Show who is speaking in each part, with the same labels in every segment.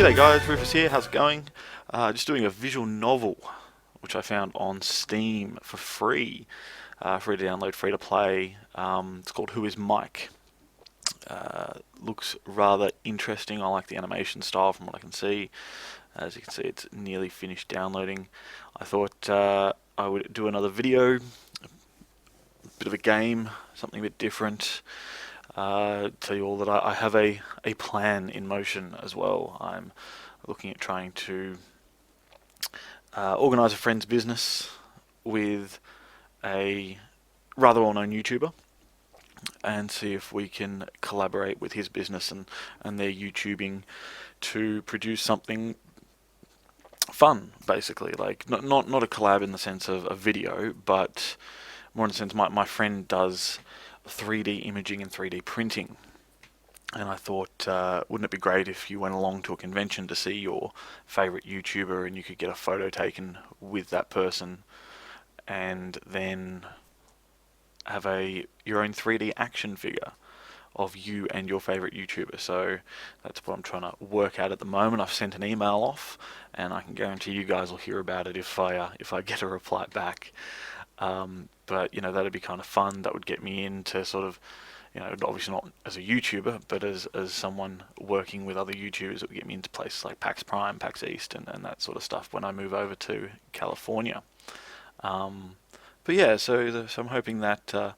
Speaker 1: G'day guys, Rufus here, how's it going? Just doing a visual novel which I found on Steam for free. Free to download, free to play. It's called Who is Mike? Looks rather interesting. I like the animation style from what I can see. As you can see, it's nearly finished downloading. I thought I would do another video, a bit of a game, something a bit different. Tell you all that I have a plan in motion as well. I'm looking at trying to organise a friend's business with a rather well-known YouTuber and see if we can collaborate with his business and their YouTubing to produce something fun, basically. Like not a collab in the sense of a video, but more in the sense my friend does 3D imaging and 3D printing. And I thought, wouldn't it be great if you went along to a convention to see your favourite YouTuber and you could get a photo taken with that person and then have your own 3D action figure of you and your favourite YouTuber. So that's what I'm trying to work out at the moment. I've sent an email off, and I can guarantee you guys will hear about it if I get a reply back. But that'd be kind of fun. That would get me into sort of, obviously not as a YouTuber, but as someone working with other YouTubers. It would get me into places like PAX Prime, PAX East, and that sort of stuff when I move over to California. But yeah, so I'm hoping that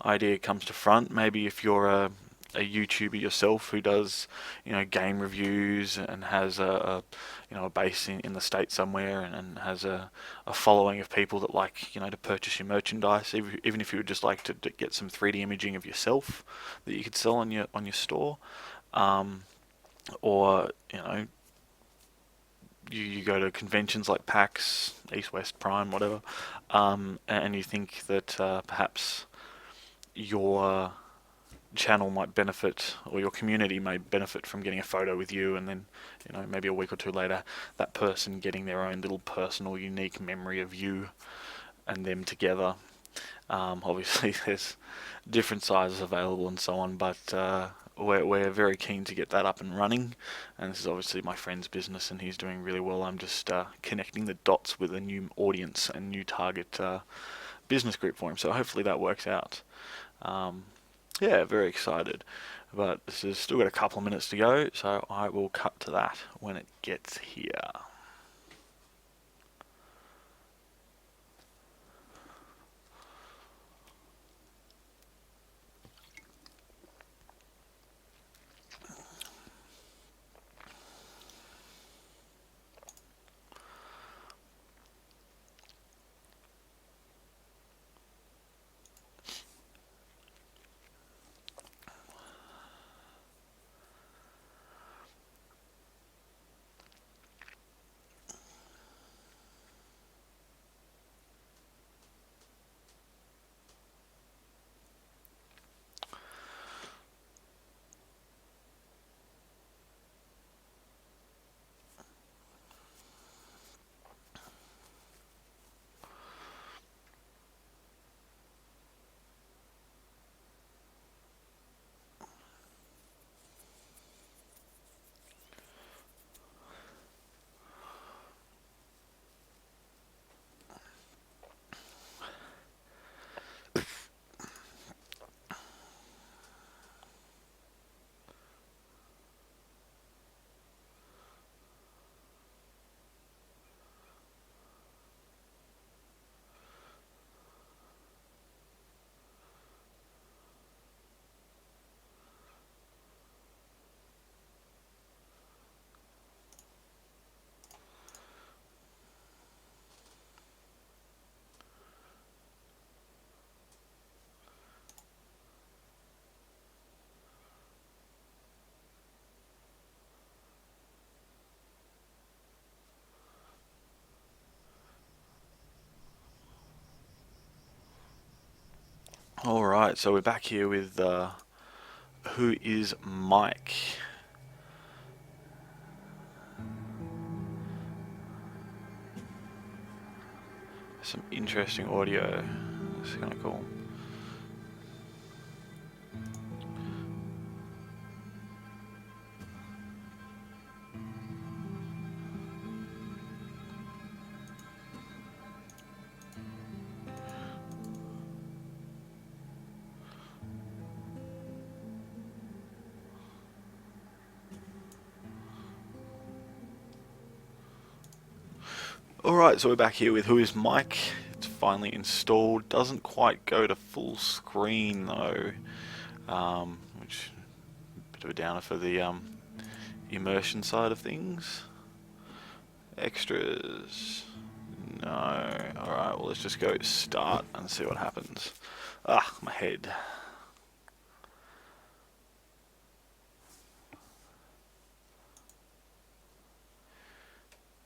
Speaker 1: idea comes to front. Maybe if you're a YouTuber yourself who does game reviews and has a base in the States somewhere and has a following of people that like to purchase your merchandise, even if you would just like to get some 3D imaging of yourself that you could sell on your store, or you go to conventions like PAX, East, West, Prime, whatever, and you think that perhaps your channel might benefit, or your community may benefit from getting a photo with you, and then maybe a week or two later that person getting their own little personal unique memory of you and them together. Obviously there's different sizes available and so on, but we're very keen to get that up and running, and this is obviously my friend's business and he's doing really well. I'm just connecting the dots with a new audience and new target business group for him, so hopefully that works out. Yeah, very excited. But this has still got a couple of minutes to go, so I will cut to that when it gets here. Alright, so we're back here with Who is Mike? Some interesting audio. This is kind of cool. Alright, so we're back here with Who is Mike. It's finally installed. Doesn't quite go to full screen though. Which bit of a downer for the immersion side of things. Extras. No. Alright, well let's just go start and see what happens. Ah, my head.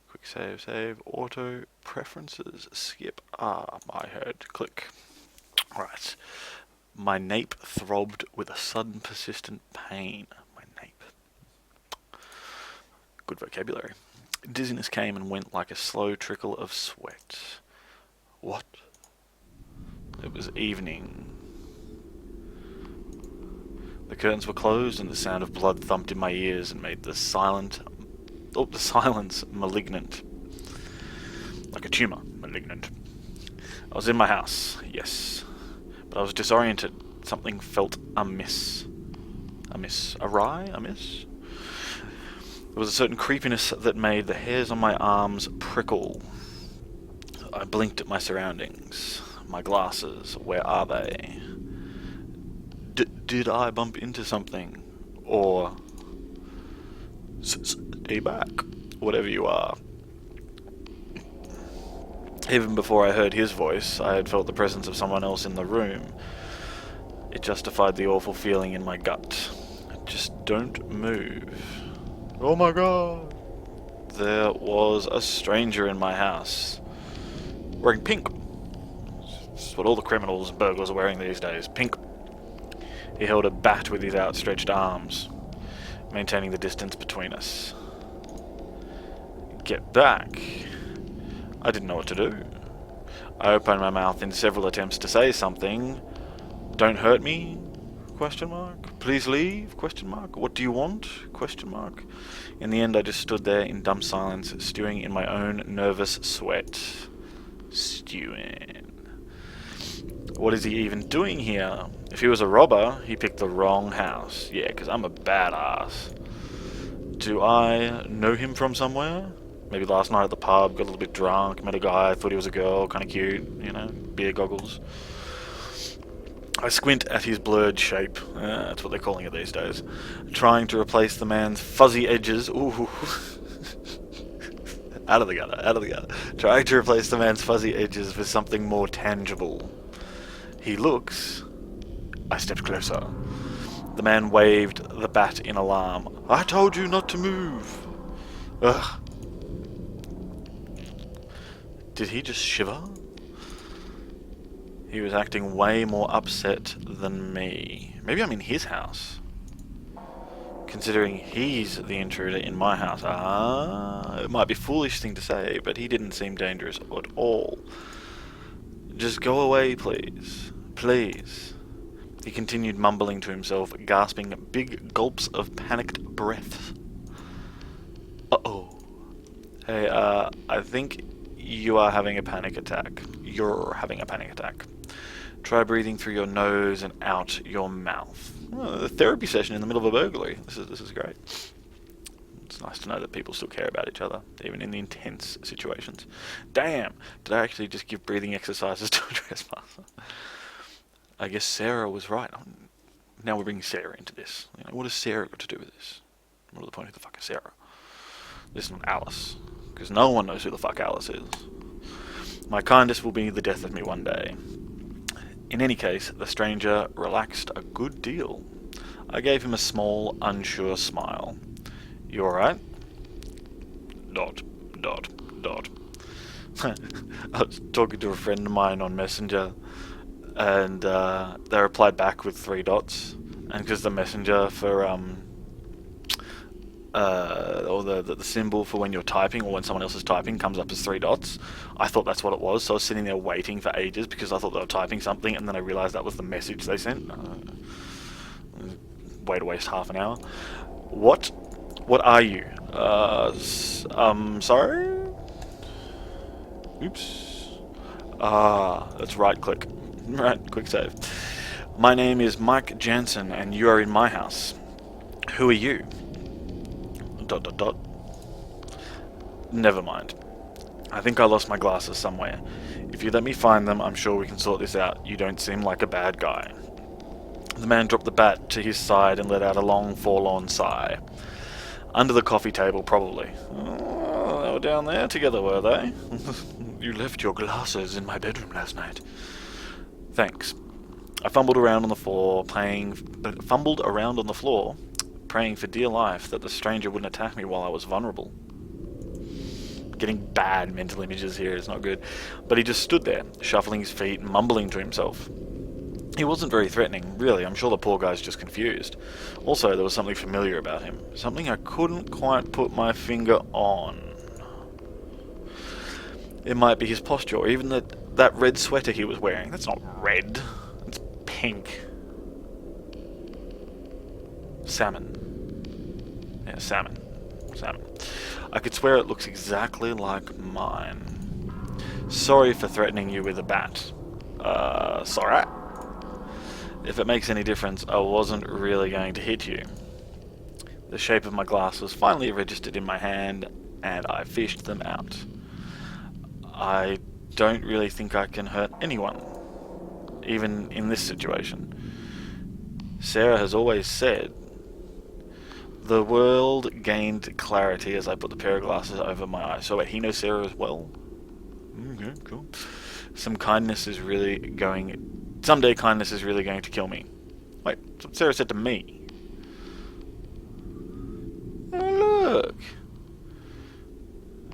Speaker 1: Quick save, auto, preferences, skip, my head, click. Right. My nape throbbed with a sudden persistent pain. My nape. Good vocabulary. Dizziness came and went like a slow trickle of sweat. What? It was evening. The curtains were closed and the sound of blood thumped in my ears and made the silence malignant. Like a tumour, malignant. I was in my house, yes. But I was disoriented. Something felt amiss. Awry? Amiss? There was a certain creepiness that made the hairs on my arms prickle. I blinked at my surroundings. My glasses, where are they? Did I bump into something? Or... stay back. Whatever you are. Even before I heard his voice, I had felt the presence of someone else in the room. It justified the awful feeling in my gut. Just don't move. Oh my god! There was a stranger in my house. Wearing pink. It's what all the criminals and burglars are wearing these days. Pink. He held a bat with his outstretched arms, maintaining the distance between us. Get back. I didn't know what to do. I opened my mouth in several attempts to say something. Don't hurt me? Question mark. Please leave? Question mark. What do you want? Question mark. In the end, I just stood there in dumb silence, stewing in my own nervous sweat. Stewing. What is he even doing here? If he was a robber, he picked the wrong house. Yeah, because I'm a badass. Do I know him from somewhere? Maybe last night at the pub, got a little bit drunk, met a guy, thought he was a girl, kind of cute, you know, beer goggles. I squint at his blurred shape, that's what they're calling it these days, trying to replace the man's fuzzy edges, ooh, out of the gutter, trying to replace the man's fuzzy edges with something more tangible. He looks... I stepped closer. The man waved the bat in alarm. I told you not to move! Ugh. Did he just shiver? He was acting way more upset than me. Maybe I'm in his house. Considering he's the intruder in my house. It might be a foolish thing to say, but he didn't seem dangerous at all. Just go away, please. Please. He continued mumbling to himself, gasping big gulps of panicked breath. Uh-oh. Hey, I think you are having a panic attack. You're having a panic attack. Try breathing through your nose and out your mouth. Oh, a therapy session in the middle of a burglary. This is great. It's nice to know that people still care about each other, even in the intense situations. Damn! Did I actually just give breathing exercises to a trespasser? I guess Sarah was right. Now we're bringing Sarah into this. You know, what has Sarah got to do with this? What are the point of the fuck is Sarah? This is not Alice. Because no one knows who the fuck Alice is. My kindness will be the death of me one day. In any case, the stranger relaxed a good deal. I gave him a small, unsure smile. You alright? ... I was talking to a friend of mine on Messenger, and they replied back with 3 dots. And because the messenger for or the symbol for when you're typing or when someone else is typing comes up as 3 dots. I thought that's what it was, so I was sitting there waiting for ages because I thought they were typing something, and then I realised that was the message they sent. Way to waste half an hour. What? What are you? Sorry? Oops. Let's right click. Right, quick save. My name is Mike Jansen, and you are in my house. Who are you? ... Never mind. I think I lost my glasses somewhere. If you let me find them, I'm sure we can sort this out. You don't seem like a bad guy. The man dropped the bat to his side and let out a long, forlorn sigh. Under the coffee table, probably. Oh, they were down there together, were they? You left your glasses in my bedroom last night. Thanks. I fumbled around on the floor, praying for dear life that the stranger wouldn't attack me while I was vulnerable. Getting bad mental images here is not good. But he just stood there, shuffling his feet and mumbling to himself. He wasn't very threatening, really. I'm sure the poor guy's just confused. Also, there was something familiar about him. Something I couldn't quite put my finger on. It might be his posture, or even that red sweater he was wearing. That's not red. It's pink. Salmon. Yeah, salmon. Salmon. I could swear it looks exactly like mine. Sorry for threatening you with a bat. Sorry. If it makes any difference, I wasn't really going to hit you. The shape of my glass was finally registered in my hand, and I fished them out. I don't really think I can hurt anyone, even in this situation. Sarah has always said. The world gained clarity as I put the pair of glasses over my eyes. So wait, he knows Sarah as well? Okay, cool. Someday kindness is really going to kill me. Wait, that's what Sarah said to me. Oh, look.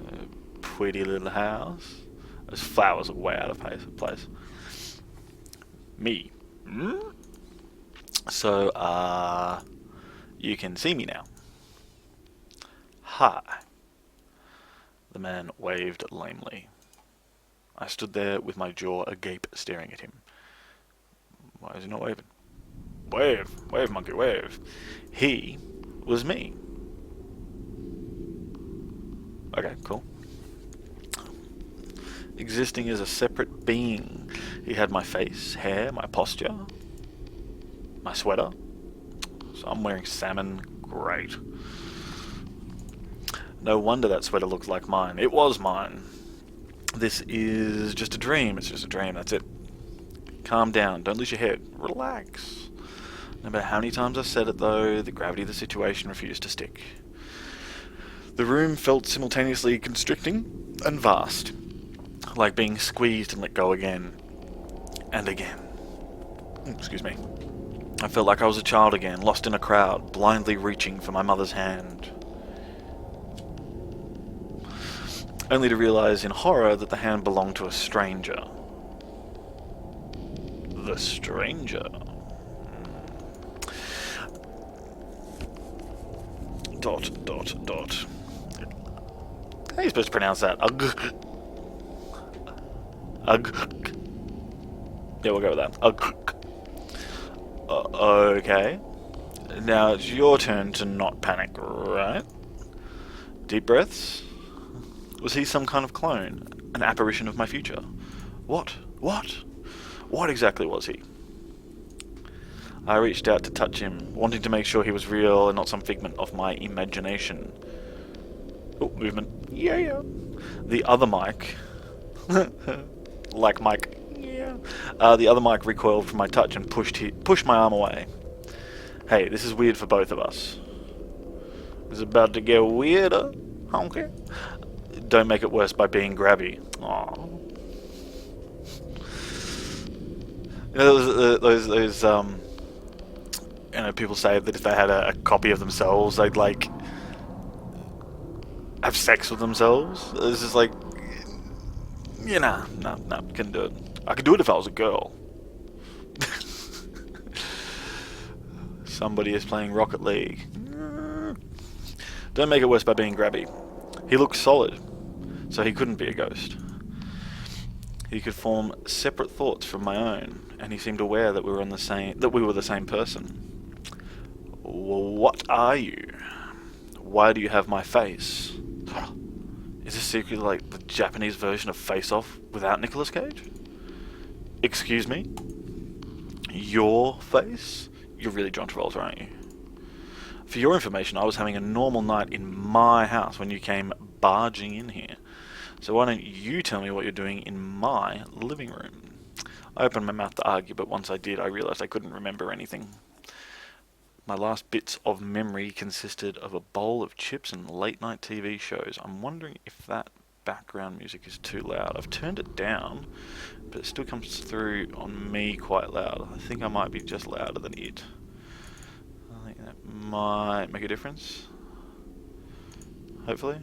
Speaker 1: A pretty little house. Those flowers are way out of place. Me. So, you can see me now. Hi. The man waved lamely. I stood there with my jaw agape, staring at him. Why is he not waving? Wave! Wave, monkey, wave! He was me. Okay, cool. Existing as a separate being. He had my face, hair, my posture, my sweater. So I'm wearing salmon. Great. No wonder that sweater looked like mine. It was mine. This is just a dream. It's just a dream. That's it. Calm down. Don't lose your head. Relax. No matter how many times I said it, though, the gravity of the situation refused to stick. The room felt simultaneously constricting and vast, like being squeezed and let go again and again. Excuse me. I felt like I was a child again, lost in a crowd, blindly reaching for my mother's hand. Only to realize in horror that the hand belonged to a stranger. The stranger. Dot. How are you supposed to pronounce that? Ugh. Yeah, we'll go with that. Ugh. Okay. Now it's your turn to not panic, right? Deep breaths. Was he some kind of clone? An apparition of my future? What? What exactly was he? I reached out to touch him, wanting to make sure he was real and not some figment of my imagination. Oh, movement. Yeah. The other mic... like Mike. Yeah. The other mic recoiled from my touch and pushed my arm away. Hey, this is weird for both of us. It's about to get weirder. Okay. Don't make it worse by being grabby. Aww. You know, those you know, people say that if they had a copy of themselves, they'd like have sex with themselves. It's just like, you know, no, couldn't do it. I could do it if I was a girl. Somebody is playing Rocket League. Don't make it worse by being grabby. He looked solid, so he couldn't be a ghost. He could form separate thoughts from my own, and he seemed aware that we were the same person. What are you? Why do you have my face? Is this secretly like the Japanese version of Face Off without Nicolas Cage? Excuse me? Your face? You're really John Travolta, aren't you? For your information, I was having a normal night in my house when you came barging in here. So why don't you tell me what you're doing in my living room? I opened my mouth to argue, but once I did, I realized I couldn't remember anything. My last bits of memory consisted of a bowl of chips and late-night TV shows. I'm wondering if that background music is too loud. I've turned it down, but it still comes through on me quite loud. I think I might be just louder than it. I think that might make a difference. Hopefully.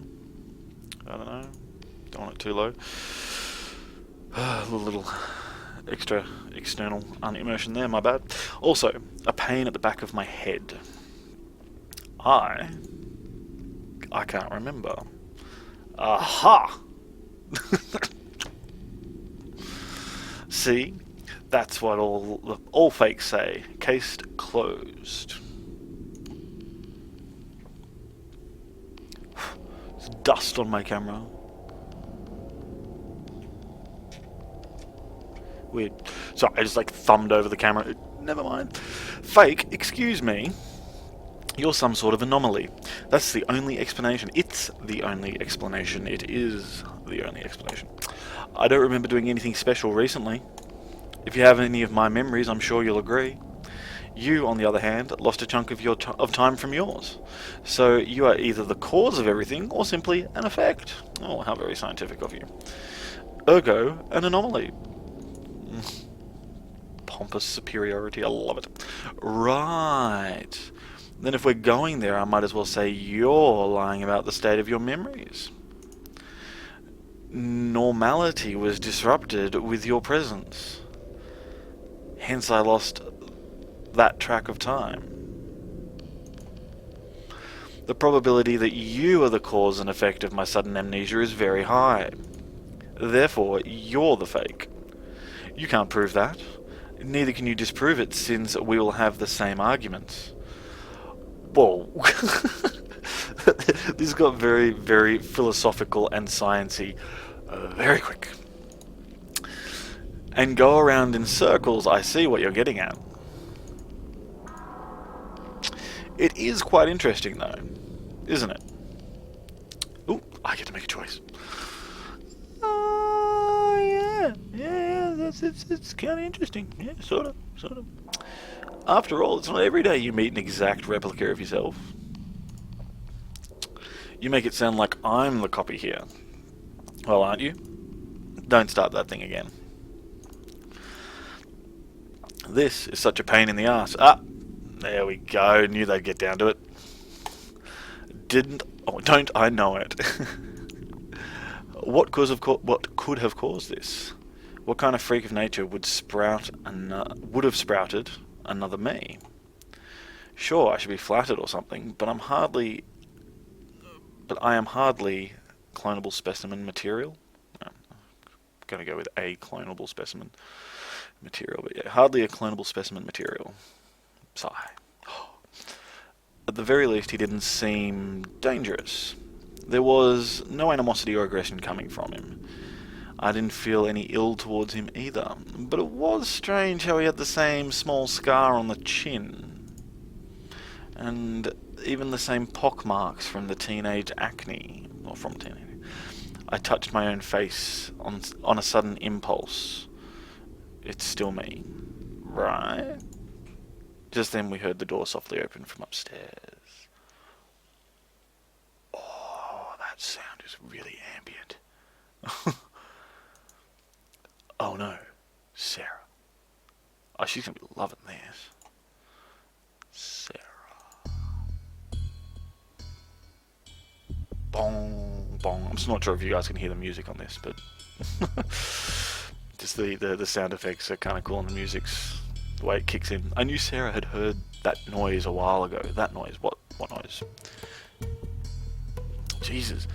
Speaker 1: I don't know. Don't want it too low. A little extra external unimmersion there, my bad. Also, a pain at the back of my head. I can't remember. Aha! See? That's what all fakes say. Case closed. There's dust on my camera. Weird. Sorry, I just thumbed over the camera. Never mind. Fake, excuse me. You're some sort of anomaly. That's the only explanation. It's the only explanation. It is the only explanation. I don't remember doing anything special recently. If you have any of my memories, I'm sure you'll agree. You, on the other hand, lost a chunk of your time from yours. So you are either the cause of everything or simply an effect. Oh, how very scientific of you. Ergo, an anomaly. Pompous superiority, I love it. Right. Then if we're going there, I might as well say you're lying about the state of your memories. Normality was disrupted with your presence. Hence I lost that track of time. The probability that you are the cause and effect of my sudden amnesia is very high. Therefore, you're the fake. You can't prove that. Neither can you disprove it, since we will have the same arguments. Whoa. This got very, very philosophical and sciencey very quick. And go around in circles, I see what you're getting at. It is quite interesting though, isn't it? Ooh, I get to make a choice. Yeah, it's kind of interesting. Yeah, sort of. After all, it's not every day you meet an exact replica of yourself. You make it sound like I'm the copy here. Well, aren't you? Don't start that thing again. This is such a pain in the ass. Ah, there we go. Knew they'd get down to it. Don't I know it? What could have caused this? What kind of freak of nature would have sprouted another me? Sure, I should be flattered or something, but I am hardly clonable specimen material. I'm going to go with a clonable specimen material, but yeah, hardly a clonable specimen material. Sigh. At the very least, he didn't seem dangerous. There was no animosity or aggression coming from him. I didn't feel any ill towards him either, but it was strange how he had the same small scar on the chin, and even the same pockmarks from the teenage acne, or from teenage. I touched my own face on a sudden impulse. It's still me, right? Just then we heard the door softly open from upstairs. Oh, that sound is really ambient. Oh no, Sarah. Oh, she's going to be loving this. Sarah. Bong, bong. I'm just not sure if you guys can hear the music on this, but just the sound effects are kind of cool, and the music's the way it kicks in. I knew Sarah had heard that noise a while ago. That noise. What noise? Jesus.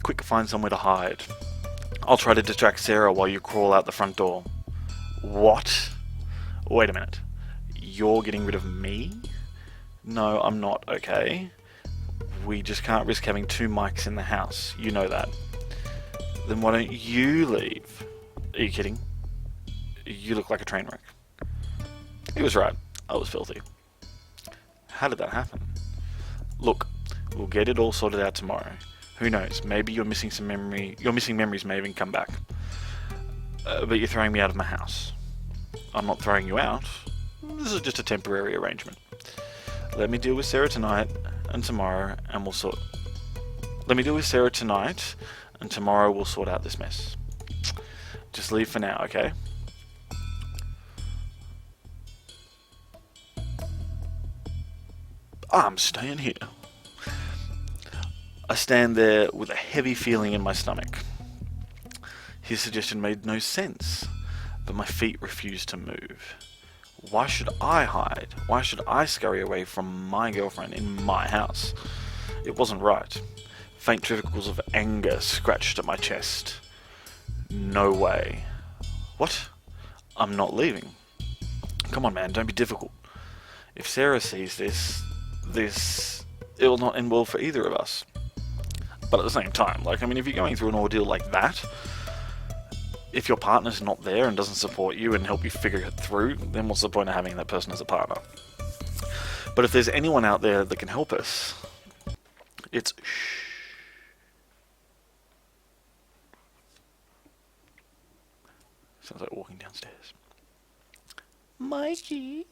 Speaker 1: Quick, find somewhere to hide. I'll try to distract Sarah while you crawl out the front door. What? Wait a minute. You're getting rid of me? No, I'm not, okay? We just can't risk having two mics in the house. You know that. Then why don't you leave? Are you kidding? You look like a train wreck. He was right. I was filthy. How did that happen? Look, we'll get it all sorted out tomorrow. Who knows? Maybe you're missing some memory. Your missing memories may even come back. But you're throwing me out of my house. I'm not throwing you out. This is just a temporary arrangement. Let me deal with Sarah tonight and tomorrow, and we'll sort. Let me deal with Sarah tonight, and tomorrow we'll sort out this mess. Just leave for now, okay? I'm staying here. I stand there with a heavy feeling in my stomach. His suggestion made no sense, but my feet refused to move. Why should I hide? Why should I scurry away from my girlfriend in my house? It wasn't right. Faint trickles of anger scratched at my chest. No way. What? I'm not leaving. Come on, man, don't be difficult. If Sarah sees this, it will not end well for either of us. But at the same time, if you're going through an ordeal like that, if your partner's not there and doesn't support you and help you figure it through, then what's the point of having that person as a partner? But if there's anyone out there that can help us, it's shh. Sounds like walking downstairs. Mikey,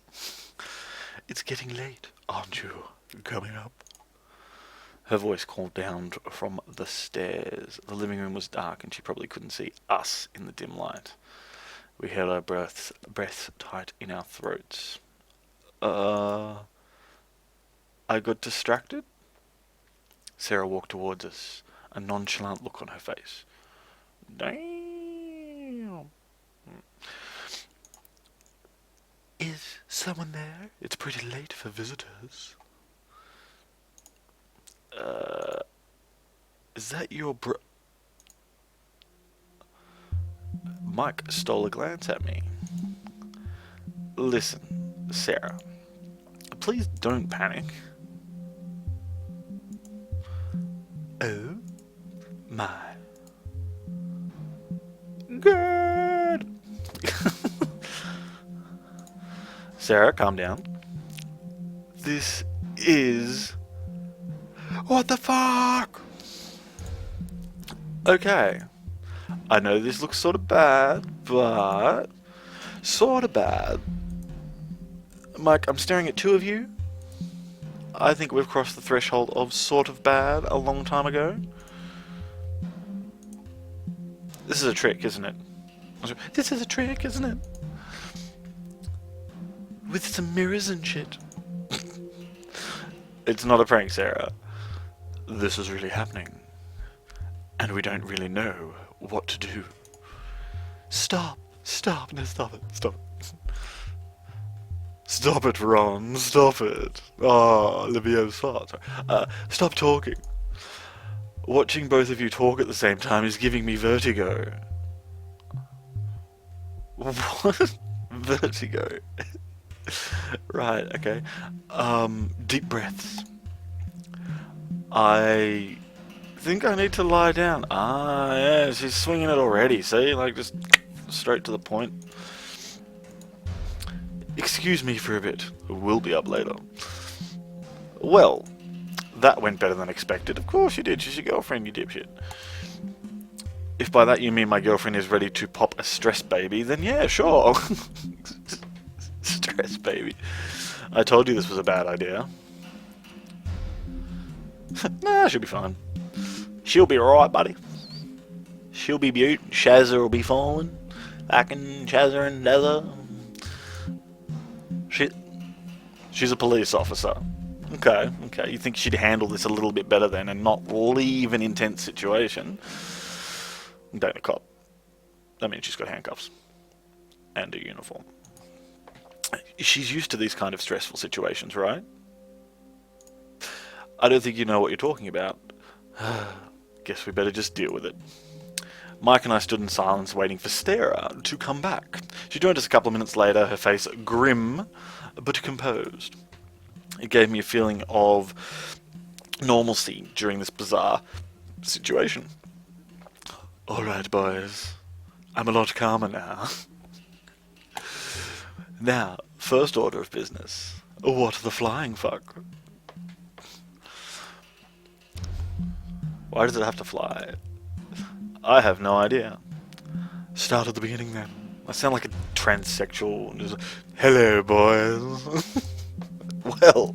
Speaker 1: it's getting late, aren't you? Coming up. Her voice called down from the stairs. The living room was dark and she probably couldn't see us in the dim light. We held our breaths tight in our throats. I got distracted? Sarah walked towards us, a nonchalant look on her face. Damn. Is someone there? It's pretty late for visitors. Is that your Mike stole a glance at me. Listen, Sarah, please don't panic. Oh my. Good. Sarah, calm down. This is... What the fuck? Okay. I know this looks sort of bad, but... Sort of bad. Mike, I'm staring at two of you. I think we've crossed the threshold of sort of bad a long time ago. This is a trick, isn't it? This is a trick, isn't it? With some mirrors and shit. It's not a prank, Sarah. This is really happening. And we don't really know what to do. Stop. Stop. No, stop it. Stop it. Stop it, Ron. Stop it. Oh, Olivia, stop. Stop talking. Watching both of you talk at the same time is giving me vertigo. What? Vertigo. Right, okay. Deep breaths. I think I need to lie down. Ah, yeah, she's swinging it already, see? Just straight to the point. Excuse me for a bit. We'll be up later. Well, that went better than expected. Of course you did. She's your girlfriend, you dipshit. If by that you mean my girlfriend is ready to pop a stress baby, then yeah, sure. Stress baby. I told you this was a bad idea. Nah, she'll be fine. She'll be alright, buddy. She'll be beaut. Shazza will be fine. Fucking Shazza and Dazza. She's a police officer. Okay. You think she'd handle this a little bit better then and not leave an intense situation? Date a cop. That means she's got handcuffs. And a uniform. She's used to these kind of stressful situations, right? I don't think you know what you're talking about. Guess we better just deal with it. Mike and I stood in silence waiting for Sarah to come back. She joined us a couple of minutes later, her face grim but composed. It gave me a feeling of normalcy during this bizarre situation. Alright, boys. I'm a lot calmer now. Now, first order of business. What the flying fuck? Why does it have to fly? I have no idea. Start at the beginning then. I sound like a transsexual. Just, hello, boys. Well,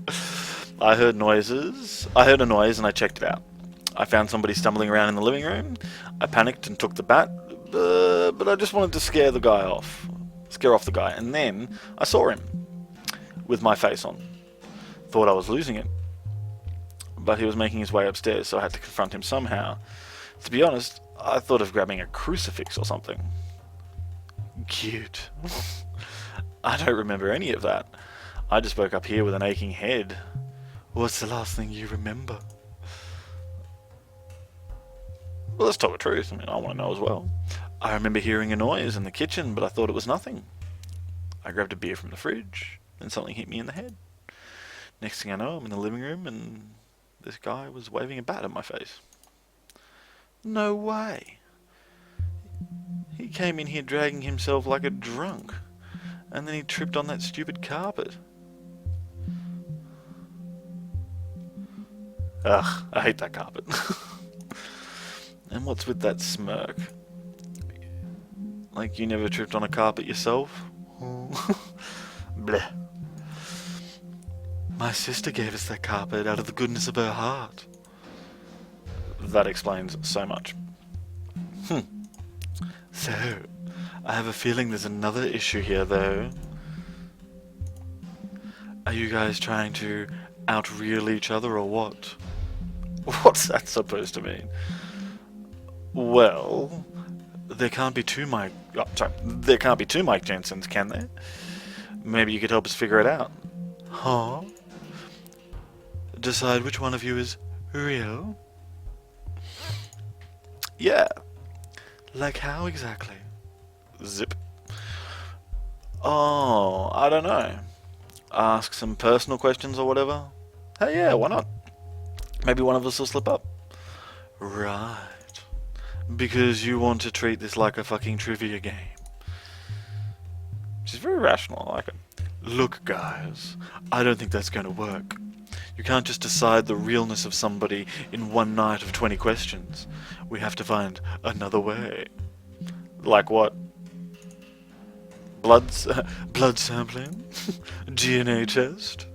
Speaker 1: I heard noises. I heard a noise and I checked it out. I found somebody stumbling around in the living room. I panicked and took the bat, but I just wanted to scare off the guy. And then I saw him with my face on. Thought I was losing it, but he was making his way upstairs, so I had to confront him somehow. To be honest, I thought of grabbing a crucifix or something. Cute. I don't remember any of that. I just woke up here with an aching head. What's the last thing you remember? Well, let's tell the truth. I mean, I want to know as well. I remember hearing a noise in the kitchen, but I thought it was nothing. I grabbed a beer from the fridge, then something hit me in the head. Next thing I know, I'm in the living room, and this guy was waving a bat at my face. No way. He came in here dragging himself like a drunk, and then he tripped on that stupid carpet. Ugh, I hate that carpet. And what's with that smirk? Like you never tripped on a carpet yourself? Bleh. My sister gave us that carpet out of the goodness of her heart. That explains so much. So, I have a feeling there's another issue here, though. Are you guys trying to out-real each other, or what? What's that supposed to mean? Well, there can't be two Mike Jensens, can there? Maybe you could help us figure it out. Huh? Decide which one of you is real? Yeah. Like how exactly? Zip. Oh, I don't know. Ask some personal questions or whatever? Hey, yeah, why not? Maybe one of us will slip up. Right. Because you want to treat this like a fucking trivia game. She's very rational, I like it. Look, guys, I don't think that's going to work. You can't just decide the realness of somebody in one night of 20 questions. We have to find another way. Like what? Blood sampling? DNA test?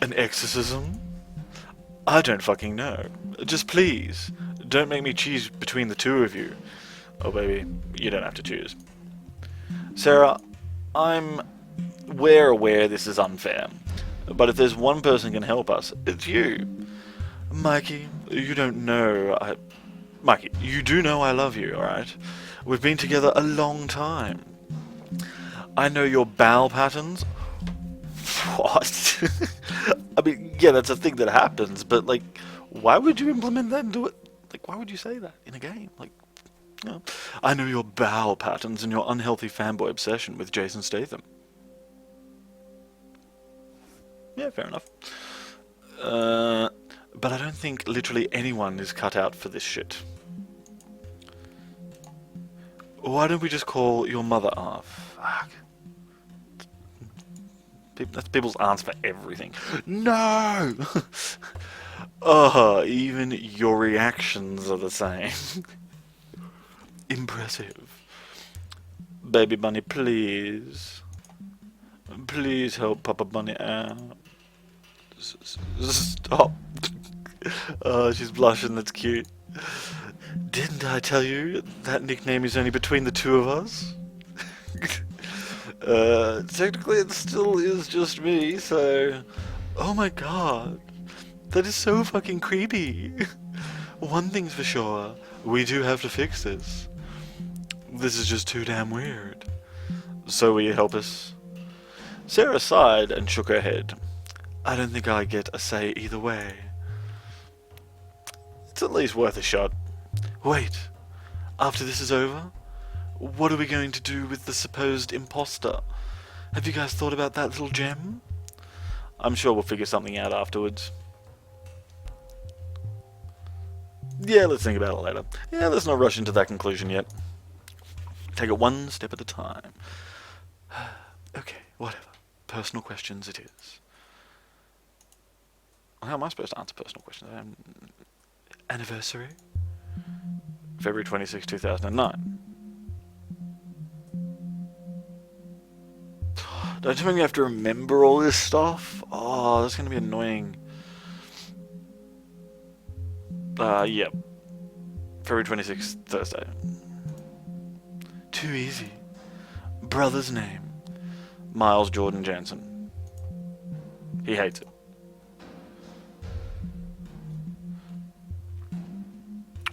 Speaker 1: An exorcism? I don't fucking know. Just please, don't make me choose between the two of you. Oh baby, you don't have to choose. Sarah, we're aware this is unfair, but if there's one person who can help us, it's you. Mikey, you don't know Mikey, you do know I love you, alright? We've been together a long time. I know your bowel patterns. What? I mean, yeah, that's a thing that happens, but, like, why would you implement that into it? Like, why would you say that in a game? Like, you know, I know your bowel patterns and your unhealthy fanboy obsession with Jason Statham. Yeah, fair enough. But I don't think literally anyone is cut out for this shit. Why don't we just call your mother off? Fuck. That's people's aunts for everything. No! Oh, even your reactions are the same. Impressive. Baby Bunny, please. Please help Papa Bunny out. Stop. Oh, she's blushing, that's cute. Didn't I tell you that nickname is only between the two of us? Technically it still is just me, so... Oh my god. That is so fucking creepy. One thing's for sure, we do have to fix this. This is just too damn weird. So will you help us? Sarah sighed and shook her head. I don't think I get a say either way. It's at least worth a shot. Wait, after this is over, what are we going to do with the supposed imposter? Have you guys thought about that little gem? I'm sure we'll figure something out afterwards. Yeah, let's think about it later. Yeah, let's not rush into that conclusion yet. Take it one step at a time. Okay, whatever. Personal questions it is. How am I supposed to answer personal questions? Anniversary? February 26, 2009. Don't you make me have to remember all this stuff? Oh, that's gonna be annoying. Yep. February 26th, Thursday. Too easy. Brother's name. Miles Jordan Jansen. He hates it.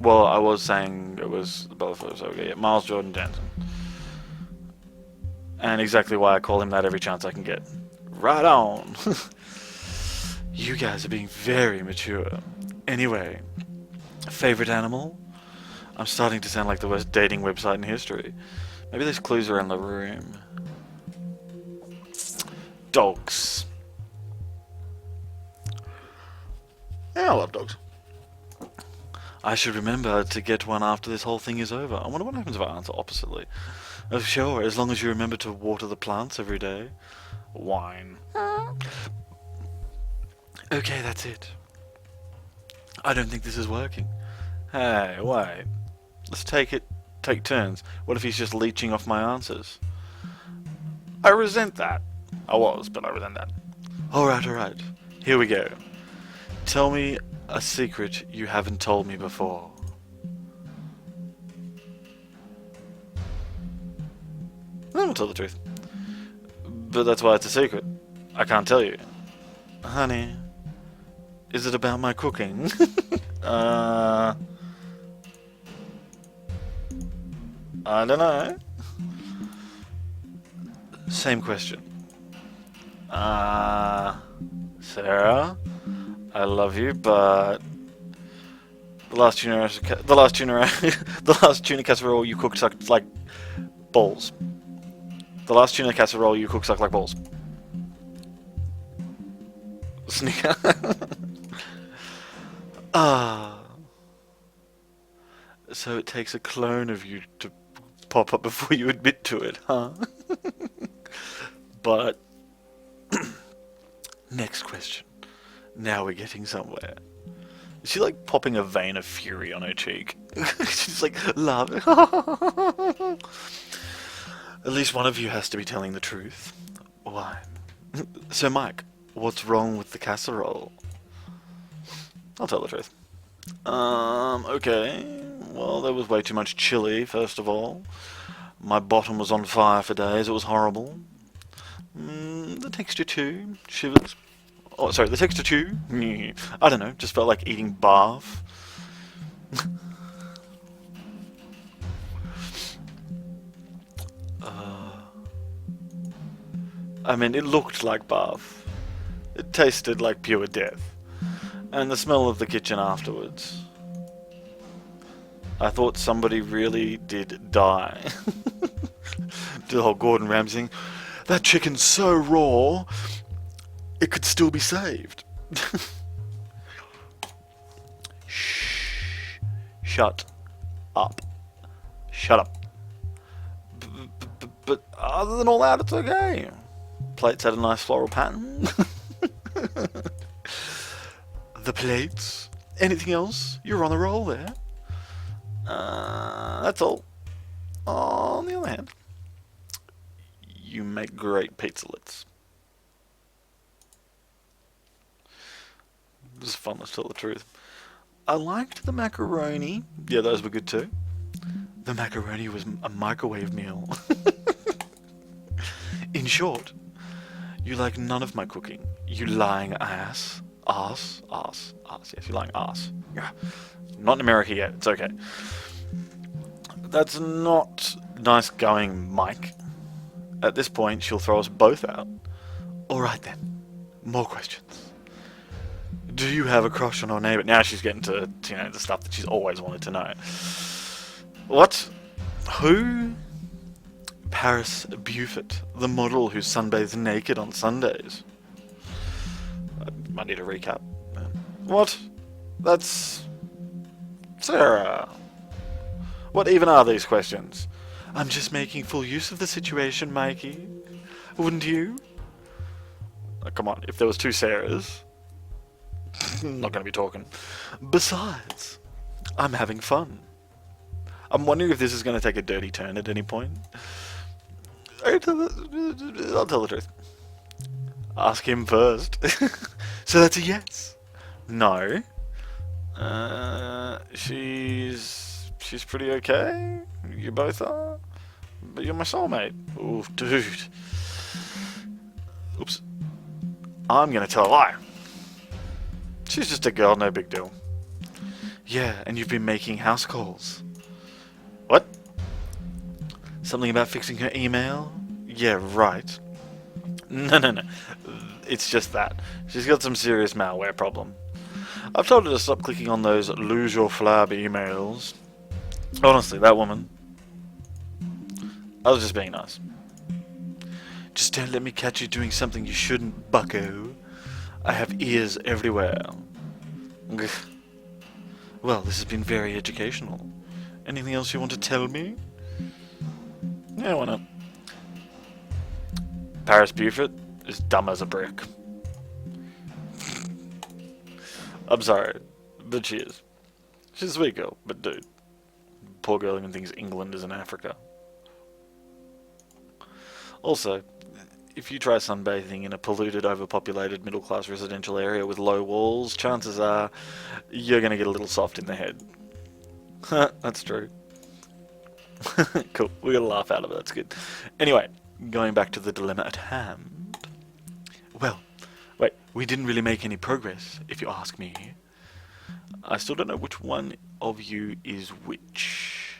Speaker 1: Well, I was saying it was the brother photo, so okay, yeah, Miles Jordan Jansen. And exactly why I call him that every chance I can get. Right on! You guys are being very mature. Anyway, favorite animal? I'm starting to sound like the worst dating website in history. Maybe there's clues around the room. Dogs. Yeah, I love dogs. I should remember to get one after this whole thing is over. I wonder what happens if I answer oppositely. Oh, sure, as long as you remember to water the plants every day. Wine. Okay, that's it. I don't think this is working. Hey, wait. Let's take turns. What if he's just leeching off my answers? I resent that. I was, but I resent that. Alright. Here we go. Tell me a secret you haven't told me before. I won't tell the truth. But that's why it's a secret. I can't tell you. Honey, is it about my cooking? I don't know. Same question. Sarah, I love you, but the last tuna casserole you cooked sucked like balls. The last tuna casserole you cooked sucked like balls. Sneaker. So it takes a clone of you to pop up before you admit to it, huh? But next question. Now we're getting somewhere. Is she like popping a vein of fury on her cheek? She's like, love. At least one of you has to be telling the truth. Why? So Mike, what's wrong with the casserole? I'll tell the truth. Okay. Well, there was way too much chili, first of all. My bottom was on fire for days. It was horrible. The texture too. Shivers. Oh, sorry, the texture too. I don't know. Just felt like eating barf. I mean, it looked like barf. It tasted like pure death. And the smell of the kitchen afterwards. I thought somebody really did die. The whole Gordon Ramsay. That chicken's so raw, it could still be saved. Shh. Shut up. Shut up. But other than all that, it's okay. Plates had a nice floral pattern. The plates. Anything else? You're on the roll there. That's all. On the other hand, you make great pizzalets. This is fun, let's tell the truth. I liked the macaroni. Yeah, those were good too. The macaroni was a microwave meal. In short, you like none of my cooking. You lying ass. Ass. Yes, you lying ass. Yeah. Not in America yet, it's okay. That's not nice going, Mike. At this point, she'll throw us both out. Alright then. More questions. Do you have a crush on our neighbour? Now she's getting to, the stuff that she's always wanted to know. What? Who? Paris Beaufort, the model who sunbathes naked on Sundays. I might need a recap. What? That's... Sarah. What even are these questions? I'm just making full use of the situation, Mikey. Wouldn't you? Oh, come on, if there was two Sarahs... Not going to be talking. Besides, I'm having fun. I'm wondering if this is going to take a dirty turn at any point. I'll tell the truth. Ask him first. So that's a yes. No. She's pretty okay. You both are. But you're my soulmate. Ooh, dude. Oops. I'm gonna tell a lie. She's just a girl, no big deal. Yeah, and you've been making house calls. What? Something about fixing her email? Yeah, right. No. It's just that. She's got some serious malware problem. I've told her to stop clicking on those lose your flab emails. Honestly, that woman. I was just being nice. Just don't let me catch you doing something you shouldn't, bucko. I have ears everywhere. Well, this has been very educational. Anything else you want to tell me? Yeah, why not? Paris Buford is dumb as a brick. I'm sorry, but she is. She's a sweet girl, but dude, poor girl even thinks England is in Africa. Also, if you try sunbathing in a polluted, overpopulated, middle-class residential area with low walls, chances are you're going to get a little soft in the head. That's true. Cool, we got a laugh out of it, that's good. Anyway, going back to the dilemma at hand. Well, wait, we didn't really make any progress, if you ask me. I still don't know which one of you is which.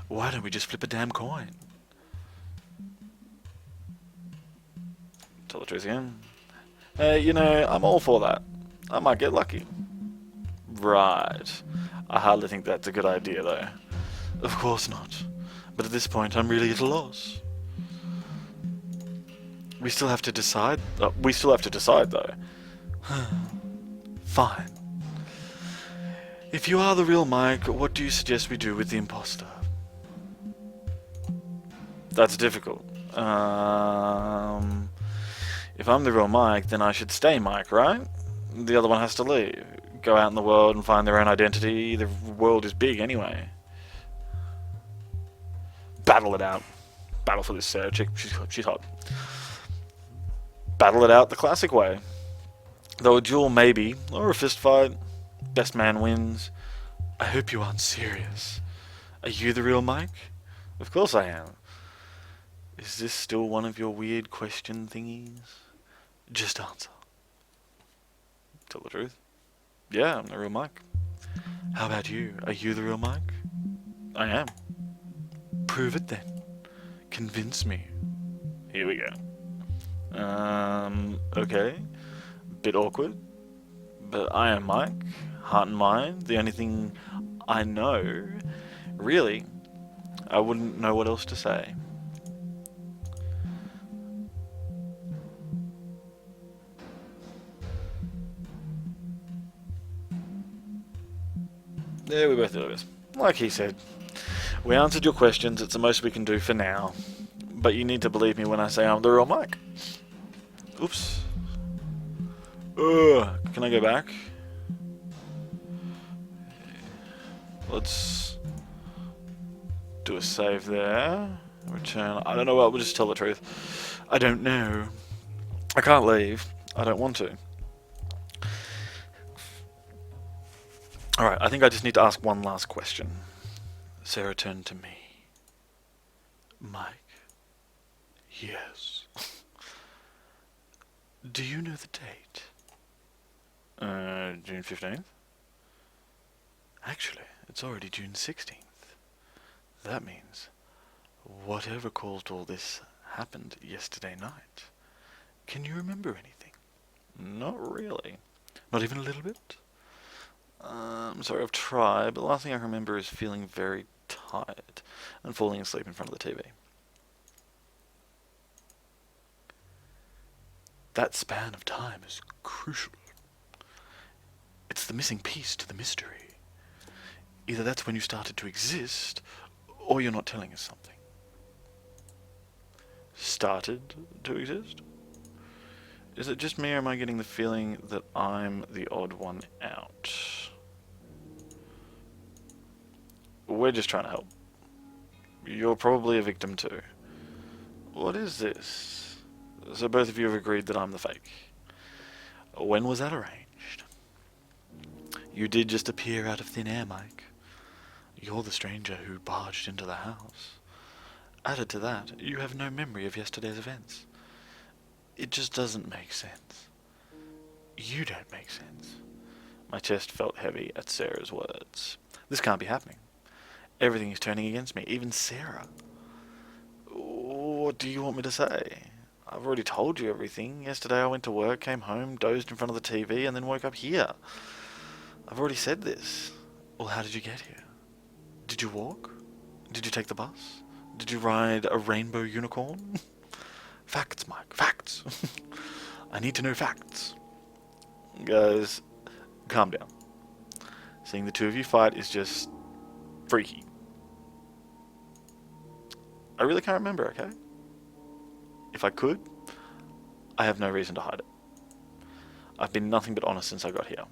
Speaker 1: Why don't we just flip a damn coin? Tell the truth again. You know, I'm all for that. I might get lucky. Right. I hardly think that's a good idea, though. Of course not. But at this point, I'm really at a loss. We still have to decide. Though. Fine. If you are the real Mike, what do you suggest we do with the imposter? That's difficult. If I'm the real Mike, then I should stay Mike, right? The other one has to leave. Go out in the world and find their own identity. The world is big anyway. Battle it out. Battle for this Sarah chick. She's hot. Battle it out the classic way. Though a duel maybe, or a fist fight. Best man wins. I hope you aren't serious. Are you the real Mike? Of course I am. Is this still one of your weird question thingies? Just answer. Tell the truth. Yeah, I'm the real Mike. How about you? Are you the real Mike? I am. Prove it then. Convince me. Here we go. Okay. Bit awkward. But I am Mike. Heart and mind. The only thing I know. Really, I wouldn't know what else to say. There, we both did this. Like he said, we answered your questions, it's the most we can do for now. But you need to believe me when I say I'm the real Mike. Oops. Can I go back? Let's do a save there. Return. I don't know what, we'll just tell the truth. I don't know. I can't leave. I don't want to. Alright, I think I just need to ask one last question. Sarah turned to me. Mike. Yes. Do you know the date? June 15th? Actually, it's already June 16th. That means whatever caused all this happened yesterday night. Can you remember anything? Not really. Not even a little bit? I'm sorry, I've tried, but the last thing I remember is feeling very tired and falling asleep in front of the TV. That span of time is crucial. It's the missing piece to the mystery. Either that's when you started to exist, or you're not telling us something. Started to exist? Is it just me, or am I getting the feeling that I'm the odd one out? We're just trying to help. You're probably a victim too. What is this? So both of you have agreed that I'm the fake. When was that arranged? You did just appear out of thin air, Mike. You're the stranger who barged into the house. Added to that, you have no memory of yesterday's events. It just doesn't make sense. You don't make sense. My chest felt heavy at Sarah's words. This can't be happening. Everything is turning against me, even Sarah. What do you want me to say? I've already told you everything. Yesterday I went to work, came home, dozed in front of the TV, and then woke up here. I've already said this. Well, how did you get here? Did you walk? Did you take the bus? Did you ride a rainbow unicorn? Facts, Mike, facts. I need to know facts. Guys, calm down. Seeing the two of you fight is just freaky. I really can't remember, okay? If I could, I have no reason to hide it. I've been nothing but honest since I got here.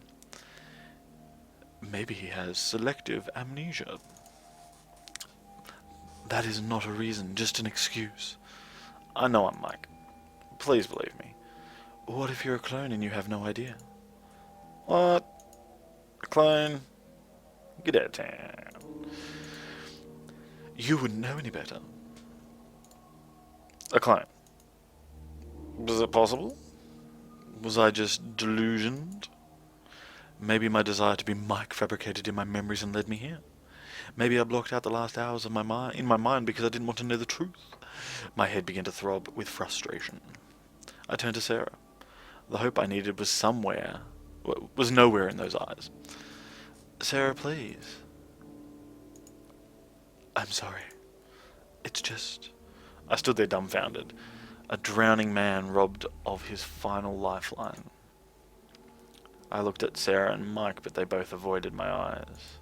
Speaker 1: Maybe he has selective amnesia. That is not a reason, just an excuse. I know I'm Mike. Please believe me. What if you're a clone and you have no idea? What? A clone? Get out of town. You wouldn't know any better. A clone. Was it possible? Was I just delusioned? Maybe my desire to be Mike fabricated in my memories and led me here. Maybe I blocked out the last hours of in my mind because I didn't want to know the truth. My head began to throb with frustration. I turned to Sarah. The hope I needed was nowhere in those eyes. Sarah, please. I'm sorry. It's just... I stood there dumbfounded. A drowning man robbed of his final lifeline. I looked at Sarah and Mike, but they both avoided my eyes.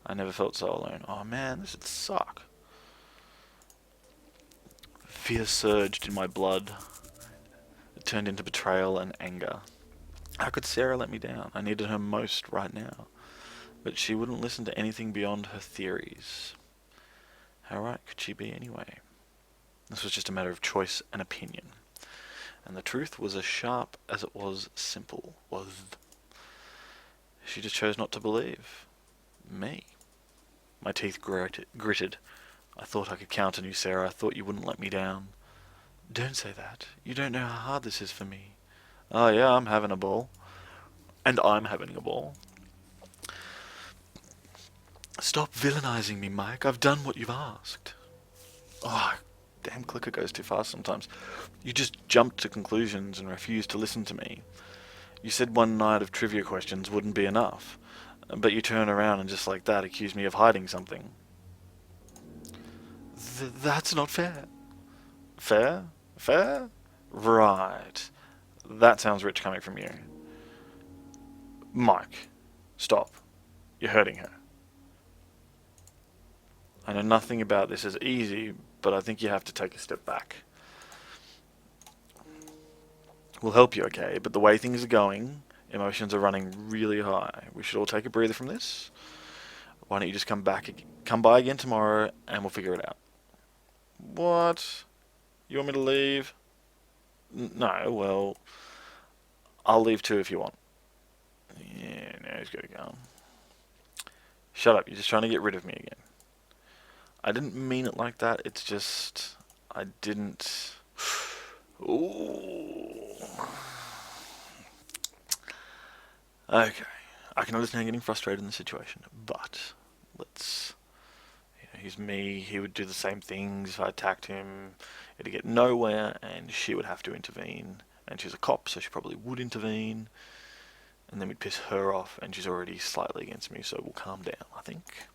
Speaker 1: I never felt so alone. Oh man, this would suck. Fear surged in my blood. It turned into betrayal and anger. How could Sarah let me down? I needed her most right now. But she wouldn't listen to anything beyond her theories. How right could she be anyway? This was just a matter of choice and opinion. And the truth was as sharp as it was simple. She just chose not to believe. Me. My teeth gritted. I thought I could count on you, Sarah. I thought you wouldn't let me down. Don't say that. You don't know how hard this is for me. Oh yeah, I'm having a ball. And I'm having a ball. Stop villainizing me, Mike. I've done what you've asked. Oh, damn clicker goes too fast sometimes. You just jumped to conclusions and refused to listen to me. You said one night of trivia questions wouldn't be enough. But you turn around and just like that accuse me of hiding something. That's not fair. Fair? Fair? Right. That sounds rich coming from you. Mike, stop. You're hurting her. I know nothing about this is easy, but I think you have to take a step back. We'll help you, okay? But the way things are going, emotions are running really high. We should all take a breather from this. Why don't you just come by again tomorrow, and we'll figure it out. What? You want me to leave? No, well, I'll leave too if you want. Yeah, now he's got to go. Shut up, you're just trying to get rid of me again. I didn't mean it like that, it's just... I didn't... Ooh. Okay, I can understand getting frustrated in the situation, but let's... he's me, he would do the same things if I attacked him. It'd get nowhere, and she would have to intervene. And she's a cop, so she probably would intervene. And then we'd piss her off, and she's already slightly against me, so we'll calm down, I think.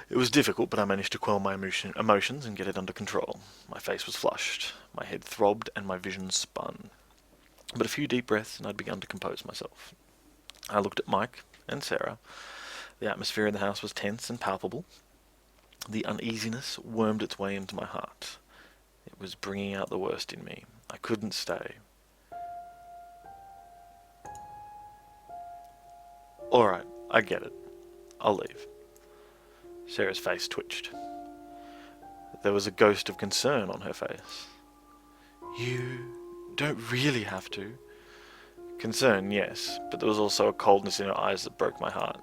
Speaker 1: It was difficult, but I managed to quell my emotions and get it under control. My face was flushed, my head throbbed, and my vision spun. But a few deep breaths, and I'd begun to compose myself. I looked at Mike and Sarah. The atmosphere in the house was tense and palpable. The uneasiness wormed its way into my heart. It was bringing out the worst in me. I couldn't stay. Alright, I get it. I'll leave. Sarah's face twitched. There was a ghost of concern on her face. You don't really have to. Concern, yes, but there was also a coldness in her eyes that broke my heart.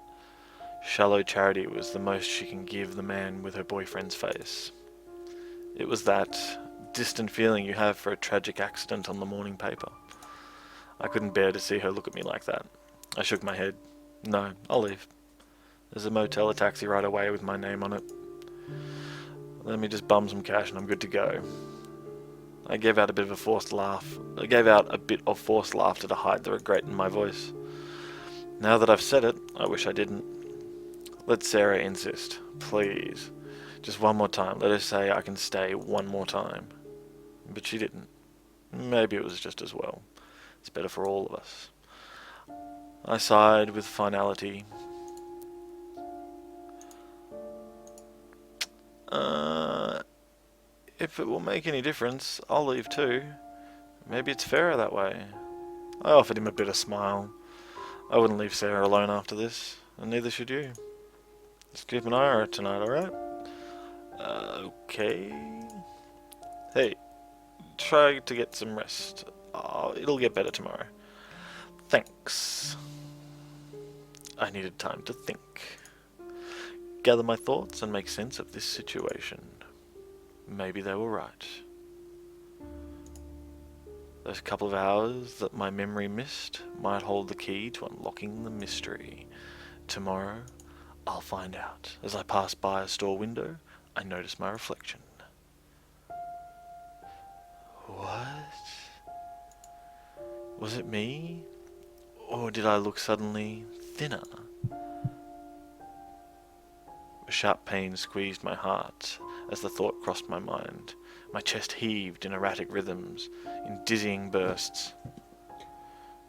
Speaker 1: Shallow charity was the most she can give the man with her boyfriend's face. It was that distant feeling you have for a tragic accident on the morning paper. I couldn't bear to see her look at me like that. I shook my head. No, I'll leave. There's a motel, a taxi right away with my name on it. Let me just bum some cash and I'm good to go. I gave out a bit of forced laughter to hide the regret in my voice. Now that I've said it, I wish I didn't. Let Sarah insist, please. Just one more time. Let her say I can stay one more time. But she didn't. Maybe it was just as well. It's better for all of us. I sighed with finality. If it will make any difference, I'll leave too. Maybe it's fairer that way. I offered him a bitter smile. I wouldn't leave Sarah alone after this, and neither should you. Just keep an eye on her tonight, alright? Okay. Hey, try to get some rest. It'll get better tomorrow. Thanks. I needed time to think. Gather my thoughts and make sense of this situation. Maybe they were right. Those couple of hours that my memory missed might hold the key to unlocking the mystery. Tomorrow, I'll find out. As I pass by a store window, I notice my reflection. What? Was it me? Or did I look suddenly thinner? A sharp pain squeezed my heart as the thought crossed my mind. My chest heaved in erratic rhythms, in dizzying bursts.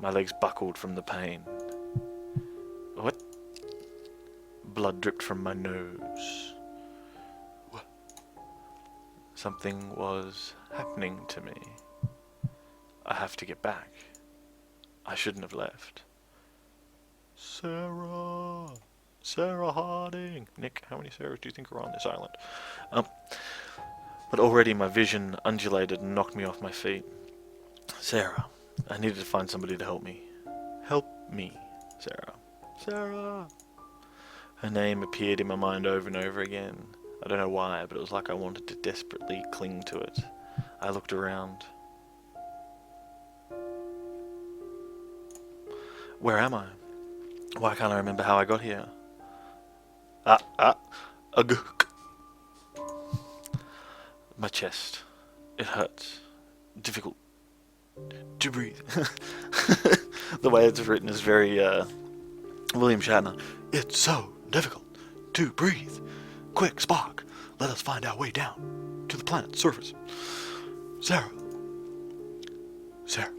Speaker 1: My legs buckled from the pain. What? Blood dripped from my nose. What? Something was happening to me. I have to get back. I shouldn't have left. Sarah! Sarah Harding! Nick, how many Sarahs do you think are on this island? But already my vision undulated and knocked me off my feet. Sarah. I needed to find somebody to help me. Help me, Sarah. Sarah! Her name appeared in my mind over and over again. I don't know why, but it was like I wanted to desperately cling to it. I looked around. Where am I? Why can't I remember how I got here? Gook. My chest. It hurts. Difficult to breathe. The way it's written is very, William Shatner. It's so difficult to breathe. Quick, Spock, let us find our way down to the planet's surface. Sarah. Sarah.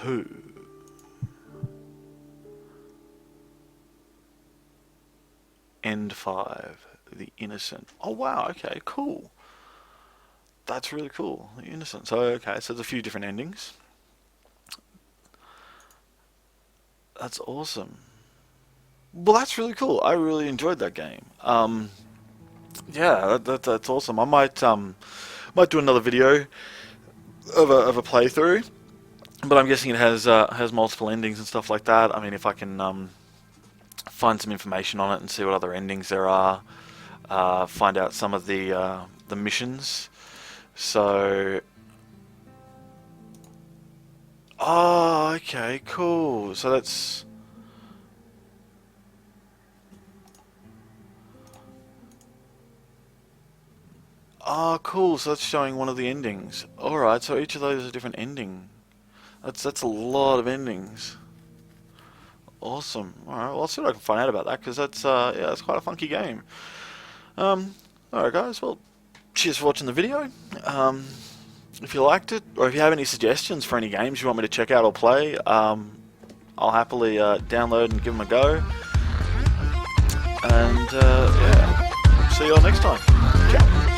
Speaker 1: Who? End 5. The Innocent. Oh wow, okay, cool. That's really cool. The Innocent. So, okay, so there's a few different endings. That's awesome. Well, that's really cool. I really enjoyed that game. Yeah, that's awesome. I might do another video of a playthrough, but I'm guessing it has multiple endings and stuff like that. I mean, if I can find some information on it and see what other endings there are, find out some of the missions. So, oh, okay, cool. So that's. Oh, cool. So that's showing one of the endings. Alright, so each of those is a different ending. That's a lot of endings. Awesome. Alright, well, I'll see what I can find out about that, because that's, yeah, that's quite a funky game. Alright guys, well, cheers for watching the video. If you liked it, or if you have any suggestions for any games you want me to check out or play, I'll happily download and give them a go. And, yeah, see you all next time. Ciao.